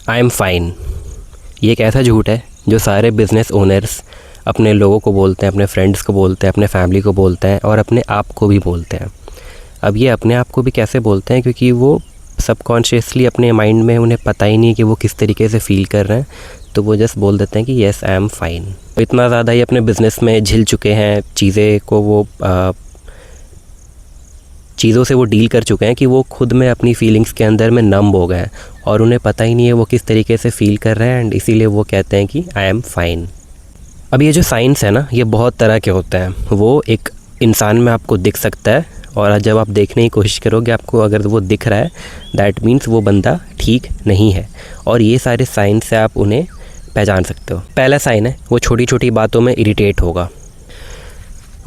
I am fine. ये एक ऐसा झूठ है जो सारे बिज़नेस ओनर्स अपने लोगों को बोलते हैं, अपने फ्रेंड्स को बोलते हैं, अपने फैमिली को बोलते हैं और अपने आप को भी बोलते हैं। अब ये अपने आप को भी कैसे बोलते हैं, क्योंकि वो सबकॉन्शियसली अपने माइंड में उन्हें पता ही नहीं है कि वो किस तरीके से फ़ील कर रहे हैं, तो वो जस्ट बोल देते हैं कि येस आई एम फाइन। तो इतना ज़्यादा ही अपने बिज़नेस में झिल चुके हैं, चीज़ों से वो डील कर चुके हैं कि वो खुद में अपनी फीलिंग्स के अंदर में नम हो गए हैं और उन्हें पता ही नहीं है वो किस तरीके से फ़ील कर रहे हैं, एंड इसीलिए वो कहते हैं कि आई एम फाइन। अब ये जो साइंस है ना, ये बहुत तरह के होते हैं। वो एक इंसान में आपको दिख सकता है, और जब आप देखने की कोशिश करोगे आपको अगर वो दिख रहा है, दैट मीन्स वो बंदा ठीक नहीं है। और ये सारे साइन से आप उन्हें पहचान सकते हो। पहला साइन है, वो छोटी छोटी बातों में इरिटेट होगा।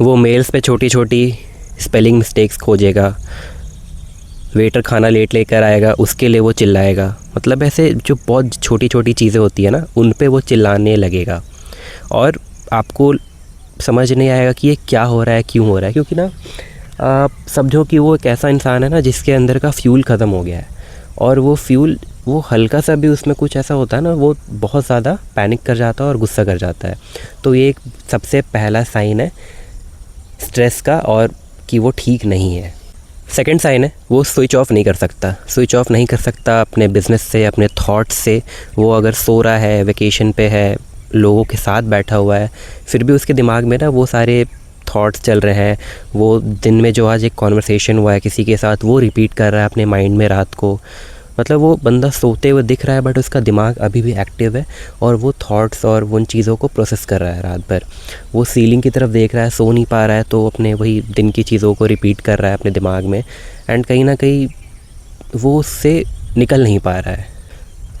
वो मेल्स पे छोटी छोटी स्पेलिंग मिस्टेक्स खोजेगा, वेटर खाना लेट लेकर आएगा उसके लिए वो चिल्लाएगा। मतलब ऐसे जो बहुत छोटी छोटी चीज़ें होती है ना, उन पे वो चिल्लाने लगेगा और आपको समझ नहीं आएगा कि ये क्या हो रहा है, क्यों हो रहा है। क्योंकि ना आप समझो कि वो एक ऐसा इंसान है ना जिसके अंदर का फ्यूल ख़त्म हो गया है, और वो फ्यूल, वो हल्का सा भी उसमें कुछ ऐसा होता है ना, वो बहुत ज़्यादा पैनिक कर जाता है और गुस्सा कर जाता है। तो ये एक सबसे पहला साइन है स्ट्रेस का, और कि वो ठीक नहीं है। सेकंड साइन है, वो स्विच ऑफ नहीं कर सकता। स्विच ऑफ नहीं कर सकता अपने बिज़नेस से, अपने थॉट्स से। वो अगर सो रहा है, वेकेशन पे है, लोगों के साथ बैठा हुआ है, फिर भी उसके दिमाग में ना वो सारे थॉट्स चल रहे हैं। वो दिन में जो आज एक कॉन्वर्सेशन हुआ है किसी के साथ, वो रिपीट कर रहा है अपने माइंड में रात को। मतलब वो बंदा सोते हुए दिख रहा है, बट उसका दिमाग अभी भी एक्टिव है और वो थॉट्स और उन चीज़ों को प्रोसेस कर रहा है रात भर। वो सीलिंग की तरफ देख रहा है, सो नहीं पा रहा है, तो अपने वही दिन की चीज़ों को रिपीट कर रहा है अपने दिमाग में, एंड कहीं ना कहीं वो उससे निकल नहीं पा रहा है।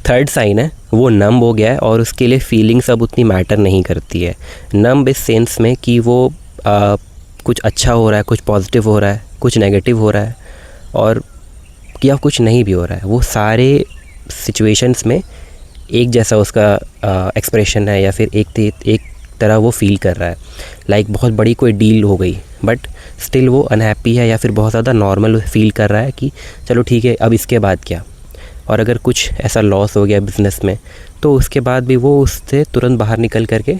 थर्ड साइन है, वो नम हो गया है और उसके लिए फीलिंग्स अब उतनी मैटर नहीं करती है। नम इस सेंस में कि वो कुछ अच्छा हो रहा है, कुछ पॉजिटिव हो रहा है, कुछ नेगेटिव हो रहा है, और या कुछ नहीं भी हो रहा है, वो सारे सिचुएशंस में एक जैसा उसका एक्सप्रेशन है, या फिर एक तरह वो फील कर रहा है। लाइक बहुत बड़ी कोई डील हो गई, बट स्टिल वो अनहैप्पी है, या फिर बहुत ज़्यादा नॉर्मल फील कर रहा है कि चलो ठीक है, अब इसके बाद क्या। और अगर कुछ ऐसा लॉस हो गया बिज़नेस में, तो उसके बाद भी वो उससे तुरंत बाहर निकल करके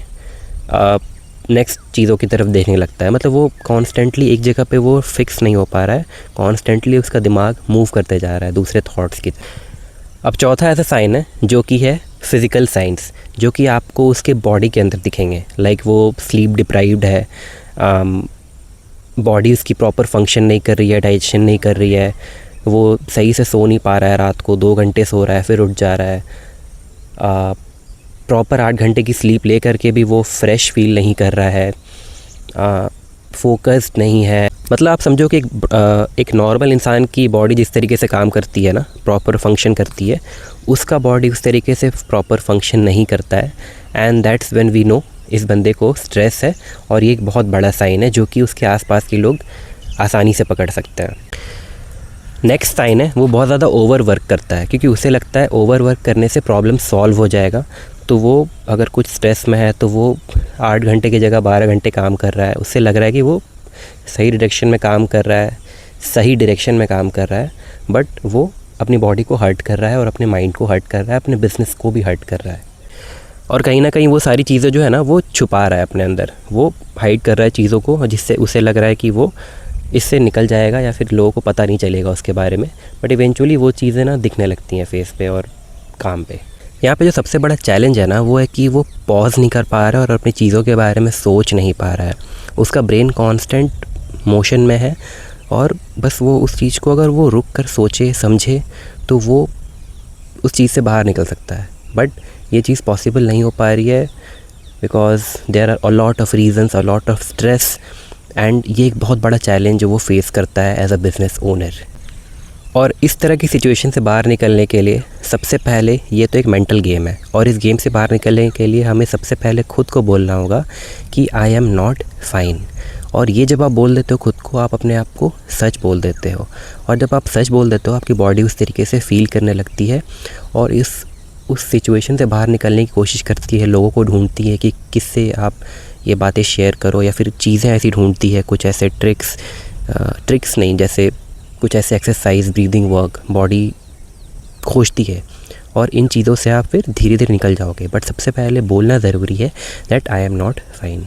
नेक्स्ट चीज़ों की तरफ देखने लगता है। मतलब वो कॉन्स्टेंटली एक जगह पे वो फिक्स नहीं हो पा रहा है, कॉन्स्टेंटली उसका दिमाग मूव करते जा रहा है दूसरे थॉट्स की तरफ। अब चौथा ऐसा साइन है जो कि है फिज़िकल साइंस, जो कि आपको उसके बॉडी के अंदर दिखेंगे। लाइक वो स्लीप डिप्राइव्ड है, बॉडी उसकी प्रॉपर फंक्शन नहीं कर रही है, डाइजेशन नहीं कर रही है, वो सही से सो नहीं पा रहा है, रात को 2 घंटे सो रहा है फिर उठ जा रहा है, प्रॉपर 8 घंटे की स्लीप ले करके भी वो फ्रेश फील नहीं कर रहा है, फोकस्ड नहीं है। मतलब आप समझो कि एक नॉर्मल इंसान की बॉडी जिस तरीके से काम करती है ना, प्रॉपर फंक्शन करती है, उसका बॉडी उस तरीके से प्रॉपर फंक्शन नहीं करता है, and that's when we know इस बंदे को स्ट्रेस है। और ये एक बहुत बड़ा साइन है जो कि उसके आसपास के लोग आसानी से पकड़ सकते हैं। नेक्स्ट साइन है, वो बहुत ज़्यादा ओवर वर्क करता है, क्योंकि उसे लगता है ओवर वर्क करने से प्रॉब्लम सॉल्व हो जाएगा। तो वो अगर कुछ स्ट्रेस में है तो वो 8 घंटे की जगह 12 घंटे काम कर रहा है। उससे लग रहा है कि वो सही डायरेक्शन में काम कर रहा है, सही डायरेक्शन में काम कर रहा है, बट वो अपनी बॉडी को हर्ट कर रहा है और अपने माइंड को हर्ट कर रहा है, अपने बिज़नेस को भी हर्ट कर रहा है। और कहीं ना कहीं वो सारी चीज़ें जो है ना, वो छुपा रहा है अपने अंदर, वो हाइड कर रहा है चीज़ों को, जिससे उसे लग रहा है कि वो इससे निकल जाएगा या फिर लोगों को पता नहीं चलेगा उसके बारे में, बट इवेंचुअली वो चीज़ें ना दिखने लगती हैं फेस पे और काम पे। यहाँ पे जो सबसे बड़ा चैलेंज है ना, वो है कि वो पॉज नहीं कर पा रहा है और अपनी चीज़ों के बारे में सोच नहीं पा रहा है। उसका ब्रेन कांस्टेंट मोशन में है, और बस वो उस चीज़ को अगर वो रुक कर सोचे समझे तो वो उस चीज़ से बाहर निकल सकता है, बट ये चीज़ पॉसिबल नहीं हो पा रही है, because there are a lot of reasons, a lot of stress, and ये एक बहुत बड़ा चैलेंज जो वो फेस करता है एज अ बिज़नेस ओनर। और इस तरह की सिचुएशन से बाहर निकलने के लिए सबसे पहले ये तो एक मेंटल गेम है, और इस गेम से बाहर निकलने के लिए हमें सबसे पहले खुद को बोलना होगा कि आई एम नॉट फाइन। और ये जब आप बोल देते हो खुद को, आप अपने आप को सच बोल देते हो, और जब आप सच बोल देते हो आपकी बॉडी उस तरीके से फील करने लगती है और उस सिचुएशन से बाहर निकलने की कोशिश करती है, लोगों को ढूंढती है कि किससे आप ये बातें शेयर करो, या फिर चीज़ें ऐसी ढूंढती है, कुछ ऐसे ट्रिक्स नहीं, जैसे कुछ ऐसे एक्सरसाइज, ब्रीदिंग वर्क, बॉडी खोजती है और इन चीज़ों से आप फिर धीरे धीरे निकल जाओगे। बट सबसे पहले बोलना ज़रूरी है that I am not fine.